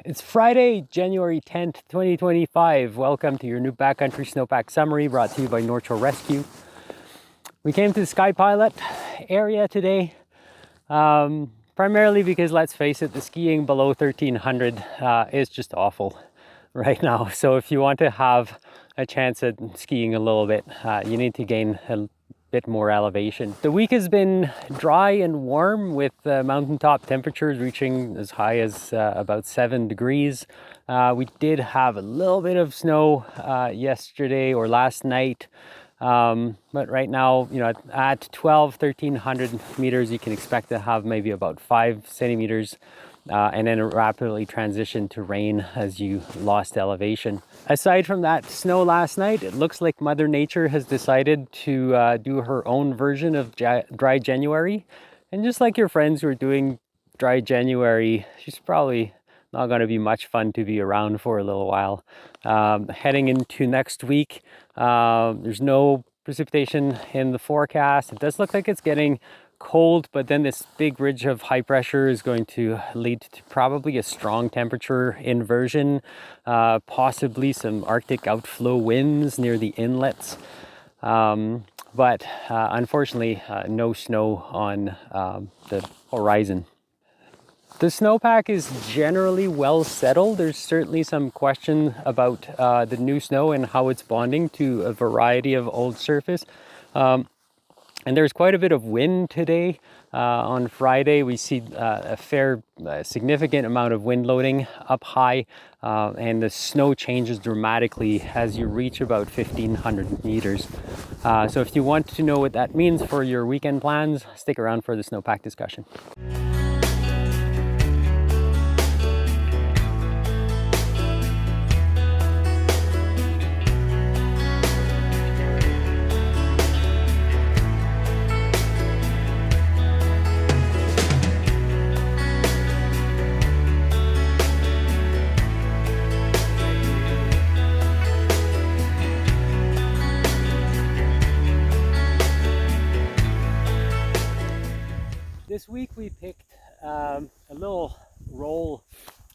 It's Friday, January 10th, 2025. Welcome to your new backcountry snowpack summary brought to you by North Shore Rescue. We came to the Sky Pilot area today, primarily because, let's face it, the skiing below 1300 is just awful right now. So if you want to have a chance at skiing a little bit, you need to gain a bit more elevation. The week has been dry and warm with mountaintop temperatures reaching as high as about 7 degrees. We did have a little bit of snow yesterday or last night. But right now, at 1300 meters, you can expect to have maybe about 5 centimeters and then rapidly transition to rain as you lost elevation. Aside from that snow last night, it looks like Mother Nature has decided to do her own version of dry January. And just like your friends who are doing dry January, she's probably not going to be much fun to be around for a little while. Heading into next week, there's no precipitation in the forecast. It does look like it's getting cold, but then this big ridge of high pressure is going to lead to probably a strong temperature inversion, possibly some Arctic outflow winds near the inlets. But unfortunately, no snow on the horizon. The snowpack is generally well settled. There's certainly some question about the new snow and how it's bonding to a variety of old surface. And there's quite a bit of wind today. On Friday, we see a significant amount of wind loading up high, and the snow changes dramatically as you reach about 1500 meters. So if you want to know what that means for your weekend plans, stick around for the snowpack discussion. This week we picked a little roll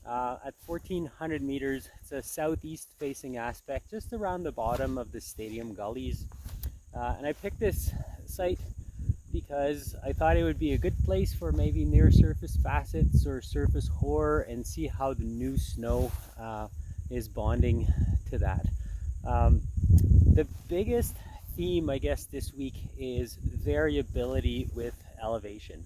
at 1400 meters. It's a southeast facing aspect just around the bottom of the stadium gullies. And I picked this site because I thought it would be a good place for maybe near surface facets or surface hoar and see how the new snow is bonding to that. The biggest theme, I guess, this week is variability with elevation.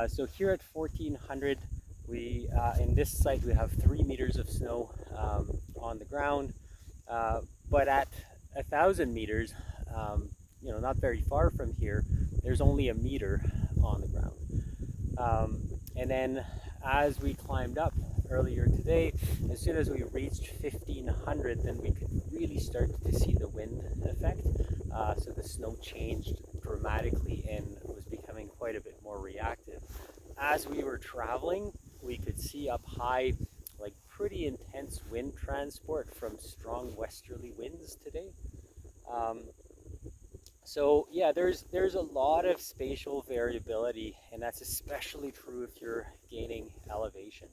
So here at 1400, we in this site we have 3 meters of snow on the ground, but at 1000 meters, not very far from here, there's only a meter on the ground. And then as we climbed up earlier today, as soon as we reached 1500, then we could really start to see the wind effect. So the snow changed dramatically and was becoming quite a bit more reactive. As we were traveling, we could see up high like pretty intense wind transport from strong westerly winds today. So yeah, there's a lot of spatial variability, and that's especially true if you're gaining elevation.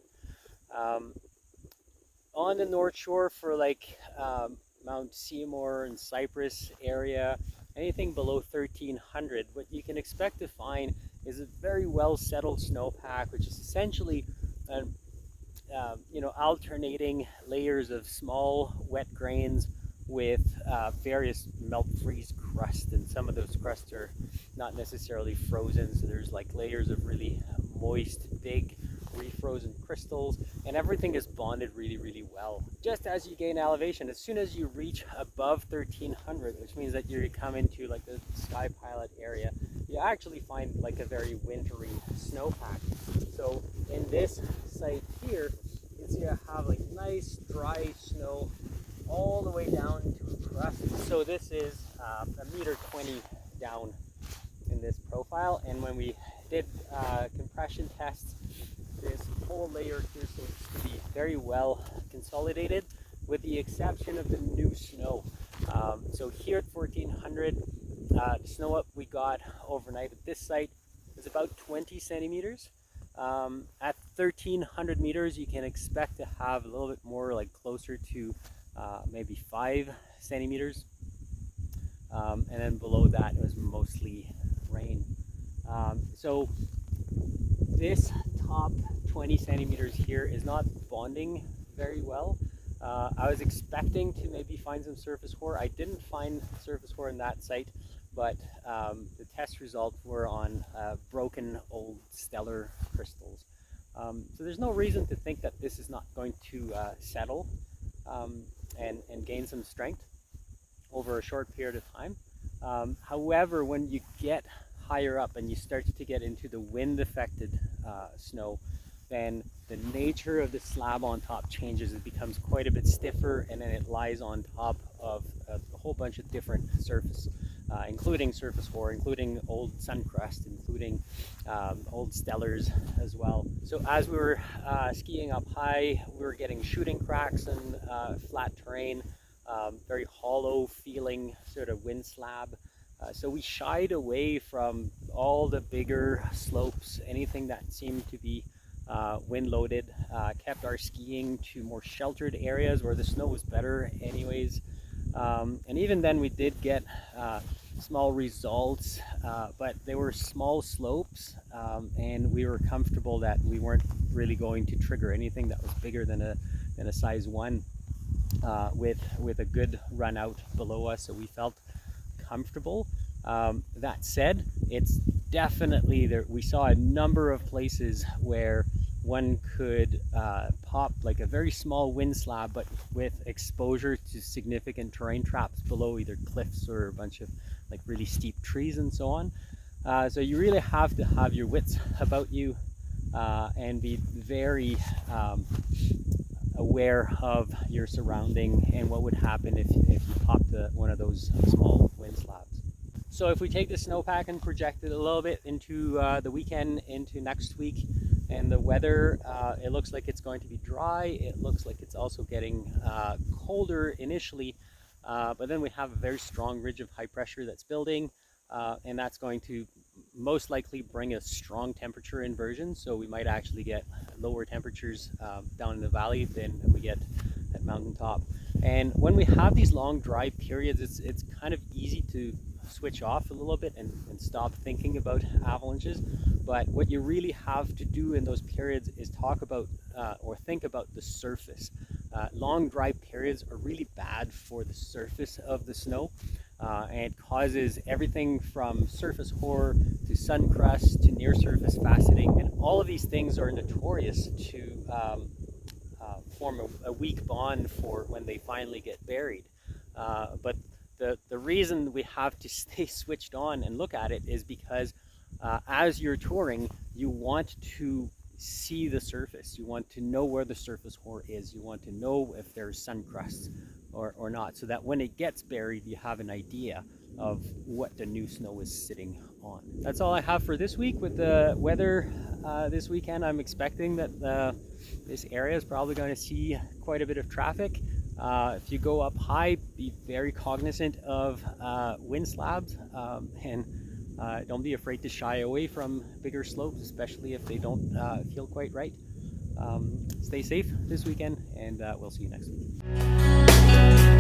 On the North Shore for like Mount Seymour and Cypress area, anything below 1300, what you can expect to find is a very well settled snowpack, which is essentially alternating layers of small wet grains with various melt freeze crust, and some of those crusts are not necessarily frozen, so there's like layers of really moist, big refrozen crystals, and everything is bonded really well. Just as you gain elevation, as soon as you reach above 1300, which means that you come into like the Sky Pilot area, you actually find like a very wintry snowpack. So in this site here, you can see I have like nice dry snow all the way down to a crust. So this is a meter 20 down in this profile, and when we did compression tests, this whole layer here seems to be very well consolidated, with the exception of the new snow. So here at 1400, the snow up we got overnight at this site is about 20 centimeters. At 1,300 meters, you can expect to have a little bit more, like closer to maybe 5 centimeters. And then below that, it was mostly rain. So this top 20 centimeters here is not bonding very well. I was expecting to maybe find some surface core. I didn't find surface core in that site, but the test results were on broken old stellar crystals. So there's no reason to think that this is not going to settle and gain some strength over a short period of time. However, when you get higher up and you start to get into the wind affected snow, then the nature of the slab on top changes. It becomes quite a bit stiffer, and then it lies on top of a whole bunch of different surface, including surface core, including old sun crust, including old stellars as well. So as we were skiing up high, we were getting shooting cracks and flat terrain, very hollow feeling sort of wind slab. So we shied away from all the bigger slopes, anything that seemed to be wind loaded, kept our skiing to more sheltered areas where the snow was better anyways. And even then we did get small results, but they were small slopes, and we were comfortable that we weren't really going to trigger anything that was bigger than a size 1 with a good run out below us, so we felt comfortable. That said, it's definitely there. We saw a number of places where one could pop like a very small wind slab, but with exposure to significant terrain traps below, either cliffs or a bunch of like really steep trees and so on. So you really have to have your wits about you and be very aware of your surrounding and what would happen if you popped one of those small wind slabs. So if we take the snowpack and project it a little bit into the weekend, into next week, and the weather, it looks like it's going to be dry. It looks like it's also getting colder initially, but then we have a very strong ridge of high pressure that's building, and that's going to most likely bring a strong temperature inversion. So we might actually get lower temperatures down in the valley than we get at mountaintop. And when we have these long dry periods, it's kind of easy to switch off a little bit and stop thinking about avalanches. But what you really have to do in those periods is talk about or think about the surface. Long dry periods are really bad for the surface of the snow, and it causes everything from surface core to sun crust to near surface faceting, and all of these things are notorious to form a weak bond for when they finally get buried. But the reason we have to stay switched on and look at it is because as you're touring, you want to see the surface. You want to know where the surface core is. You want to know if there's sun crusts or not, so that when it gets buried, you have an idea of what the new snow is sitting on. That's all I have for this week. With the weather this weekend, I'm expecting that this area is probably going to see quite a bit of traffic. If you go up high, be very cognizant of wind slabs, and don't be afraid to shy away from bigger slopes, especially if they don't feel quite right. Stay safe this weekend, and we'll see you next week.